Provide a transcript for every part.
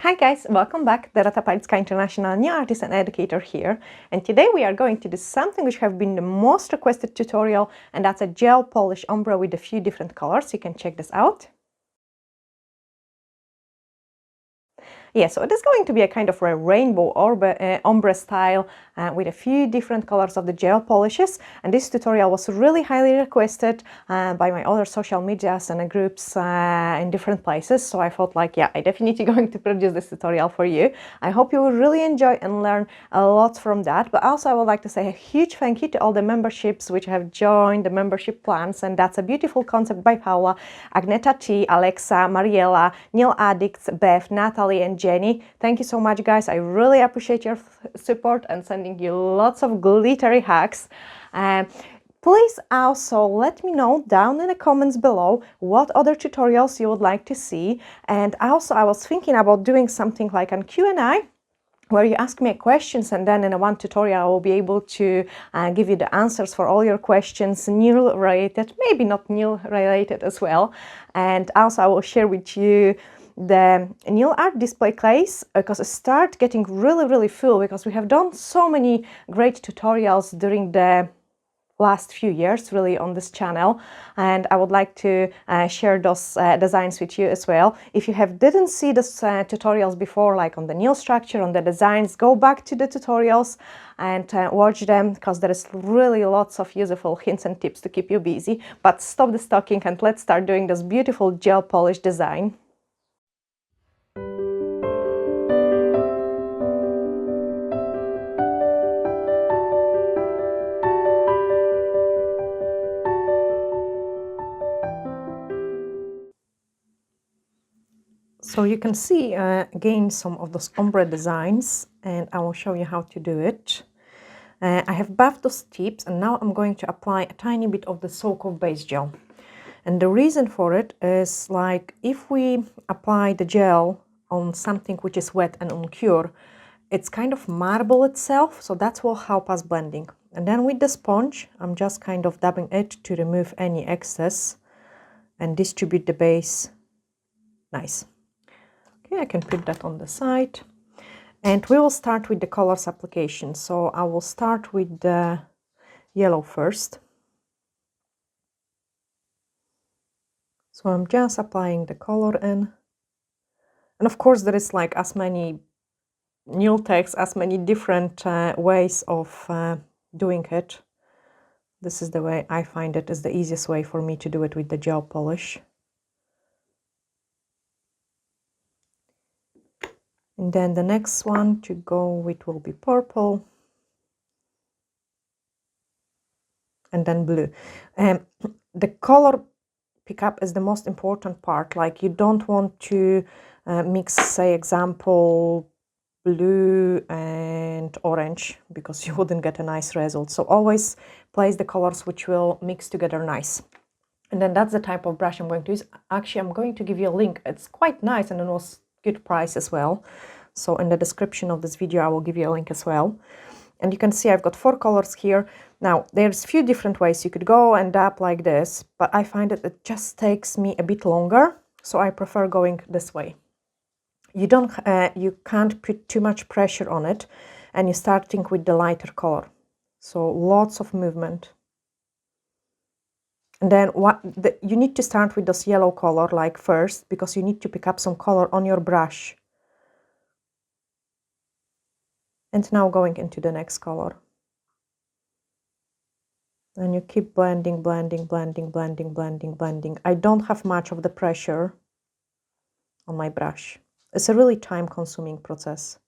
Hi guys, welcome back. Dorota Palicka, International New Artist and Educator here. And today we are going to do something which have been the most requested tutorial, and that's a gel polish ombre with a few different colors. You can check this out. Yeah, so it is going to be a kind of a rainbow ombre style with a few different colors of the gel polishes. And this tutorial was really highly requested by my other social medias and groups in different places. So I thought like, yeah, I definitely going to produce this tutorial for you. I hope you will really enjoy and learn a lot from that. But also I would like to say a huge thank you to all the memberships which have joined the membership plans. And that's a beautiful concept by Paula, Agneta T, Alexa, Mariela, Neil Addicts, Beth, Natalie, and Jenny. Thank you so much, guys. I really appreciate your support and sending you lots of glittery hacks. Please also let me know down in the comments below what other tutorials you would like to see. And also I was thinking about doing something like a Q&A where you ask me questions, and then in one tutorial I will be able to give you the answers for all your questions, nail related, maybe not nail related as well. And also I will share with you the nail art display case, because it starts getting really full, because we have done so many great tutorials during the last few years really on this channel, and I would like to share those designs with you as well. If you didn't see those tutorials before, like on the nail structure, on the designs, go back to the tutorials and watch them, because there is really lots of useful hints and tips to keep you busy. But stop the stalking and let's start doing this beautiful gel polish design. So you can see again some of those ombre designs, and I will show you how to do it. I have buffed those tips, and now I'm going to apply a tiny bit of the soak-off base gel. And the reason for it is, like, if we apply the gel on something which is wet and uncure, it's kind of marble itself, so that will help us blending. And then with the sponge, I'm just kind of dabbing it to remove any excess and distribute the base nice. Okay, I can put that on the side. And we will start with the colors application. So I will start with the yellow first. So I'm just applying the color in. And of course there is like as many nail techs, as many different ways of doing it. This is the way I find it is the easiest way for me to do it with the gel polish. And then the next one to go with will be purple. And then blue. The color pickup is the most important part. Like, you don't want to mix, say, example, blue and orange, because you wouldn't get a nice result. So always place the colors which will mix together nice. And then that's the type of brush I'm going to use. Actually, I'm going to give you a link. It's quite nice and it was good price as well. So in the description of this video, I will give you a link as well. And you can see I've got 4 colors here. Now, there's a few different ways you could go and dab like this, but I find that it just takes me a bit longer, so I prefer going this way. You can't put too much pressure on it, and you're starting with the lighter color. So lots of movement. And then you need to start with this yellow color like first, because you need to pick up some color on your brush. And now going into the next color. And you keep blending. I don't have much of the pressure on my brush. It's a really time-consuming process.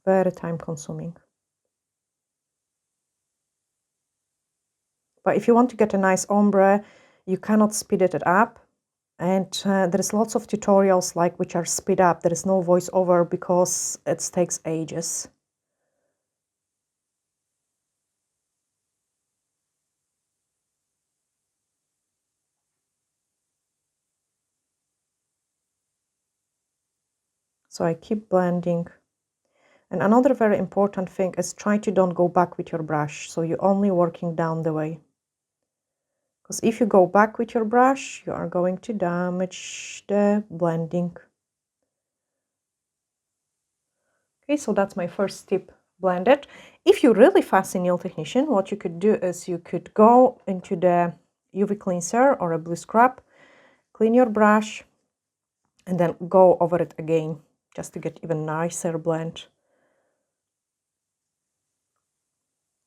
Very time-consuming. But if you want to get a nice ombre, you cannot speed it up. And there's lots of tutorials like which are speed up. There is no voiceover because it takes ages. So I keep blending. And another very important thing is try to don't go back with your brush. So you're only working down the way. because if you go back with your brush, you are going to damage the blending. Okay, so that's my first tip, blend it. If you're really fast nail technician, what you could do is you could go into the UV cleanser or a blue scrub, clean your brush, and then go over it again, just to get even nicer blend.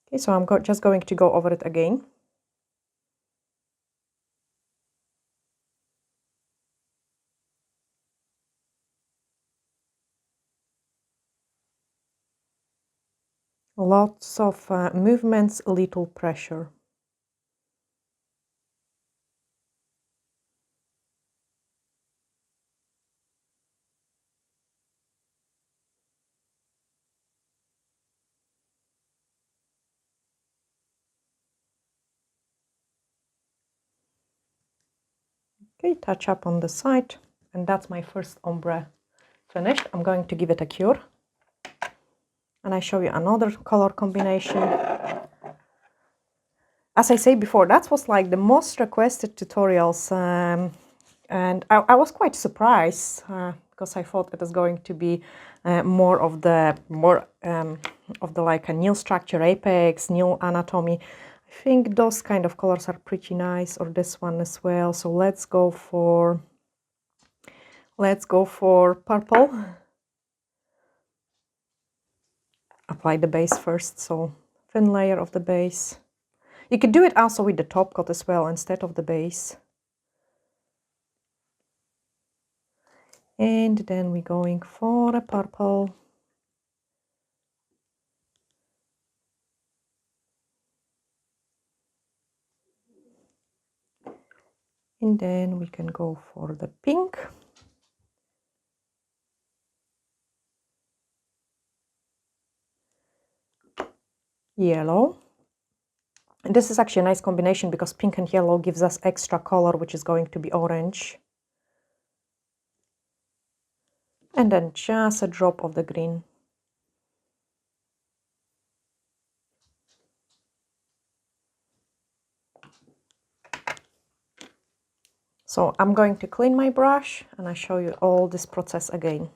Okay, so I'm just going to go over it again. Lots of movements, little pressure. Okay, touch up on the side, and that's my first ombre finished. I'm going to give it a cure, and I show you another color combination. As I said before, that was like the most requested tutorials, and I was quite surprised because I thought it was going to be more of the like a nail structure, apex, nail anatomy. I think those kind of colors are pretty nice, or this one as well. So let's go for purple. Apply the base first, so thin layer of the base. You could do it also with the top coat as well instead of the base. And then we're going for a purple. And then we can go for the pink. Yellow. And this is actually a nice combination because pink and yellow gives us extra color, which is going to be orange. And then just a drop of the green. So I'm going to clean my brush and I show you all this process again.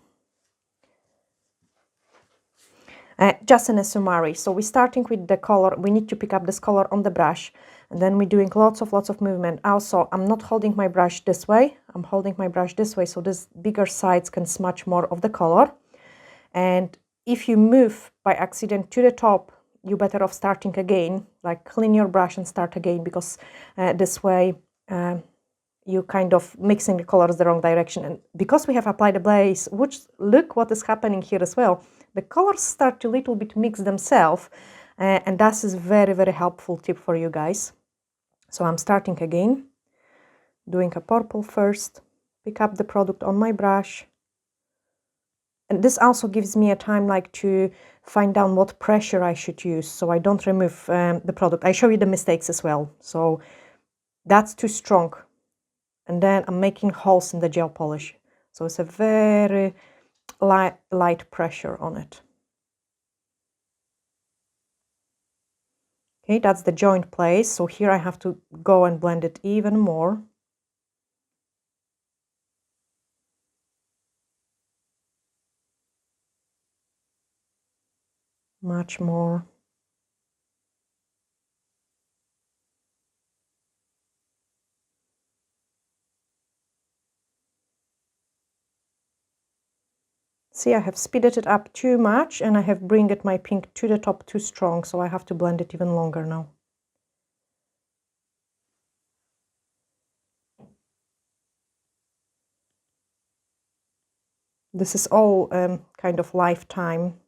Just in a summary, so we're starting with the color. We need to pick up this color on the brush, and then we're doing lots of movement. Also, I'm not holding my brush this way, I'm holding my brush this way, so this bigger sides can smudge more of the color. And if you move by accident to the top, you're better off starting again, like clean your brush and start again, because this way you kind of mixing the colors the wrong direction. And because we have applied a base, which look what is happening here as well, the colors start to little bit mix themselves, and that is very helpful tip for you guys. So I'm starting again, doing a purple first, pick up the product on my brush, and this also gives me a time like to find out what pressure I should use, so I don't remove the product. I show you the mistakes as well. So that's too strong, and then I'm making holes in the gel polish, so it's a very light pressure on it. Okay, that's the joint place, so here I have to go and blend it even more. Much more. See, I have speeded it up too much and I have bring it my pink to the top too strong, so I have to blend it even longer now. This is all kind of lifetime,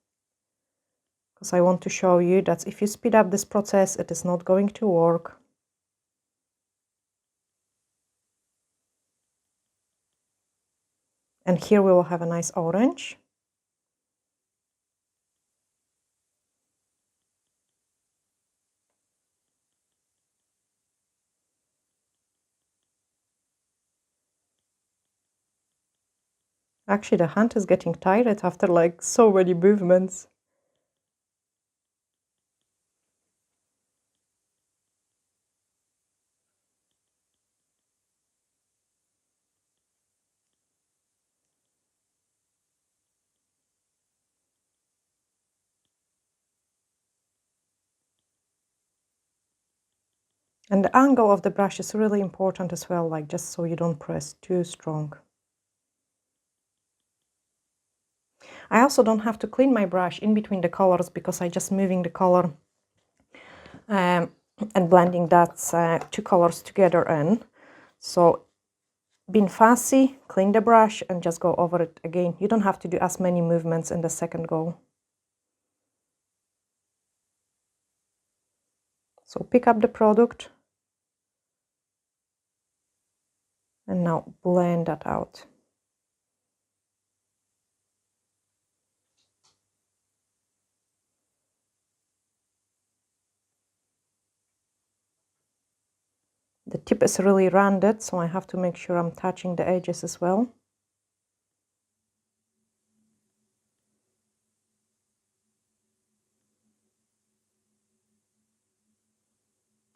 because I want to show you that if you speed up this process, it is not going to work. And here we will have a nice orange. Actually, the hand is getting tired after like so many movements. And the angle of the brush is really important as well, like just so you don't press too strong. I also don't have to clean my brush in between the colors because I'm just moving the color and blending that two colors together in. So being fussy, clean the brush and just go over it again. You don't have to do as many movements in the second go. So pick up the product and now blend that out. The tip is really rounded, so I have to make sure I'm touching the edges as well.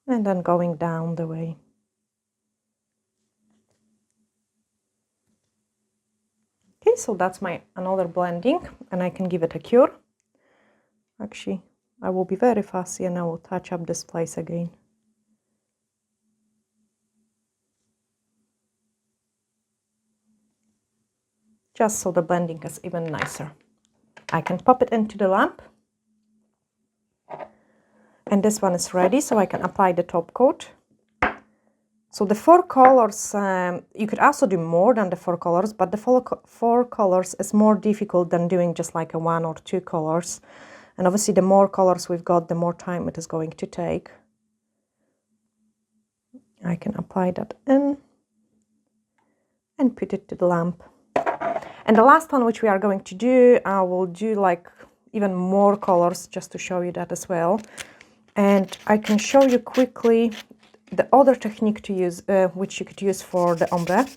And then going down the way. Okay, so that's my another blending, and I can give it a cure. Actually, I will be very fussy and I will touch up this place again. Just so the blending is even nicer. I can pop it into the lamp. And this one is ready, so I can apply the top coat. So the 4 colors, you could also do more than the 4 colors, but the 4 colors is more difficult than doing just like a 1 or 2 colors. And obviously the more colors we've got, the more time it is going to take. I can apply that in and put it to the lamp. And the last one which we are going to do, I will do like even more colors just to show you that as well. And I can show you quickly the other technique to use, which you could use for the ombre.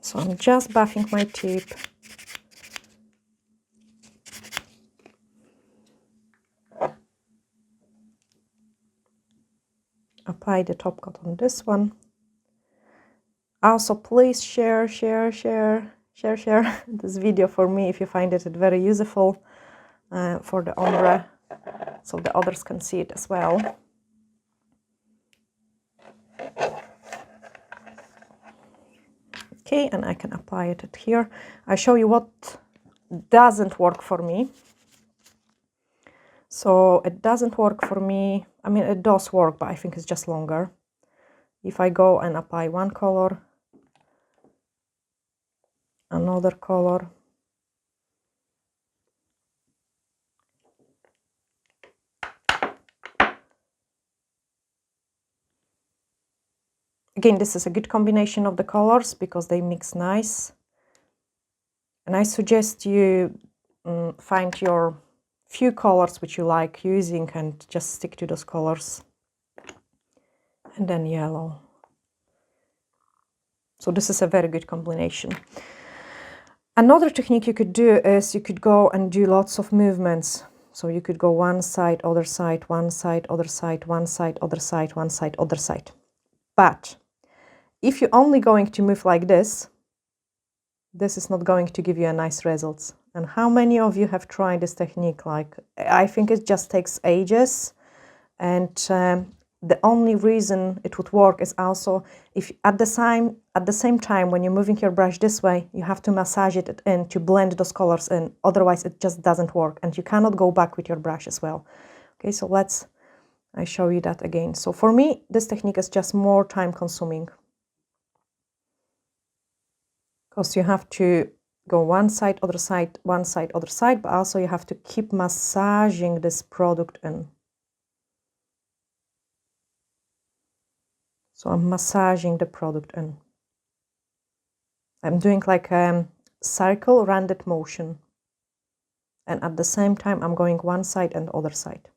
So I'm just buffing my tip. Apply the top coat on this one. Also, please share this video for me if you find it very useful for the ombre, so the others can see it as well. Okay, and I can apply it here. I show you what doesn't work for me. So it doesn't work for me. I mean, it does work, but I think it's just longer. If I go and apply one color, another color, again, this is a good combination of the colors because they mix nice. And I suggest you find your few colors which you like using and just stick to those colors. And then yellow. So this is a very good combination. Another technique you could do is you could go and do lots of movements. So you could go one side, other side, one side, other side, one side, other side, one side, other side. But if you're only going to move like this is not going to give you a nice results. And how many of you have tried this technique? Like, I think it just takes ages. And the only reason it would work is also if at the same time when you're moving your brush this way, you have to massage it in to blend those colors in. Otherwise, it just doesn't work, and you cannot go back with your brush as well. Okay, so I show you that again. So for me, this technique is just more time consuming, because you have to go one side, other side, one side, other side, but also you have to keep massaging this product in. So I'm massaging the product in. I'm doing like a circle rounded motion. And at the same time, I'm going one side and other side.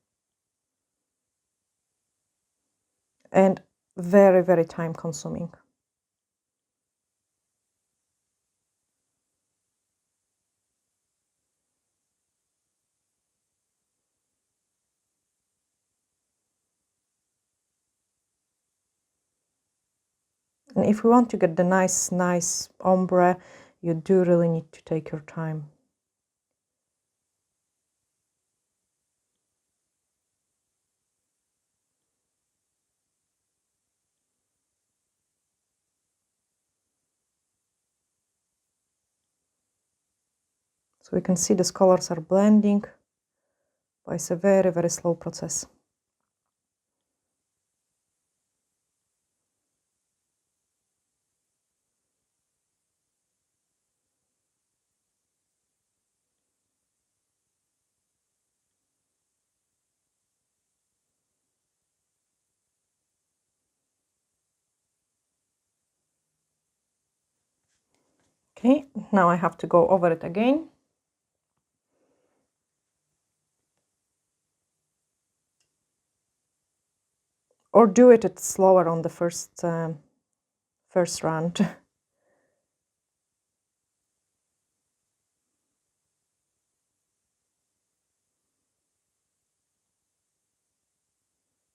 And very, very time consuming. And if you want to get the nice ombre, you do really need to take your time. So we can see these colors are blending, but it's a very, very slow process. Okay, now I have to go over it again. Or do it slower on the first round.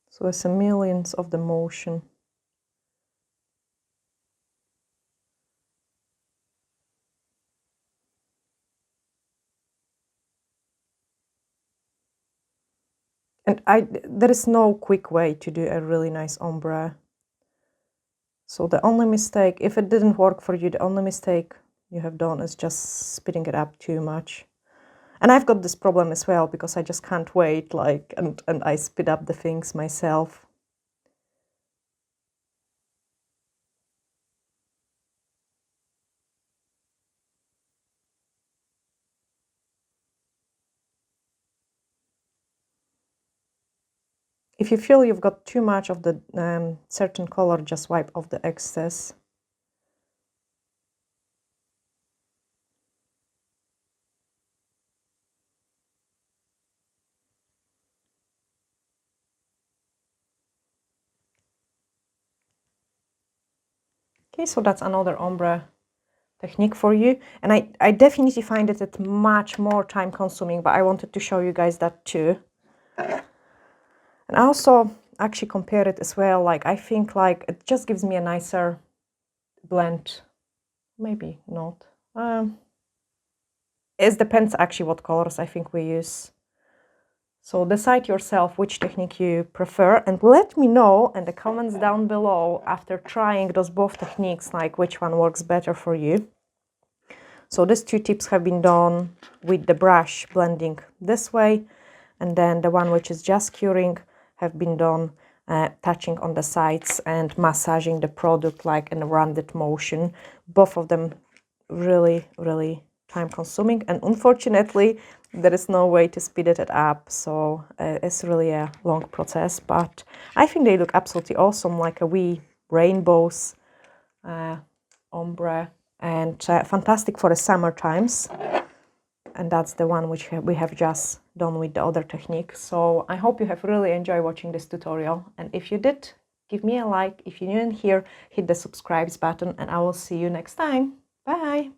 So it's a millions of the motion. And there is no quick way to do a really nice ombre. So the only mistake, if it didn't work for you, the only mistake you have done is just speeding it up too much. And I've got this problem as well, because I just can't wait, like, and I speed up the things myself. If you feel you've got too much of the certain color, just wipe off the excess. Okay, so that's another ombre technique for you. And I definitely find it much more time consuming, but I wanted to show you guys that too. And I also actually compare it as well. Like, I think like it just gives me a nicer blend. Maybe not. It depends actually what colors I think we use. So decide yourself which technique you prefer, and let me know in the comments down below after trying those both techniques, like which one works better for you. So these two tips have been done with the brush blending this way, and then the one which is just curing have been done touching on the sides and massaging the product like in a rounded motion. Both of them really, really time consuming, and unfortunately there is no way to speed it up, so it's really a long process, but I think they look absolutely awesome, like a wee rainbows ombre, and fantastic for the summer times. And that's the one which we have just done with the other technique. So I hope you have really enjoyed watching this tutorial, and if you did, give me a like. If you're new in here, hit the subscribe button, and I will see you next time. Bye!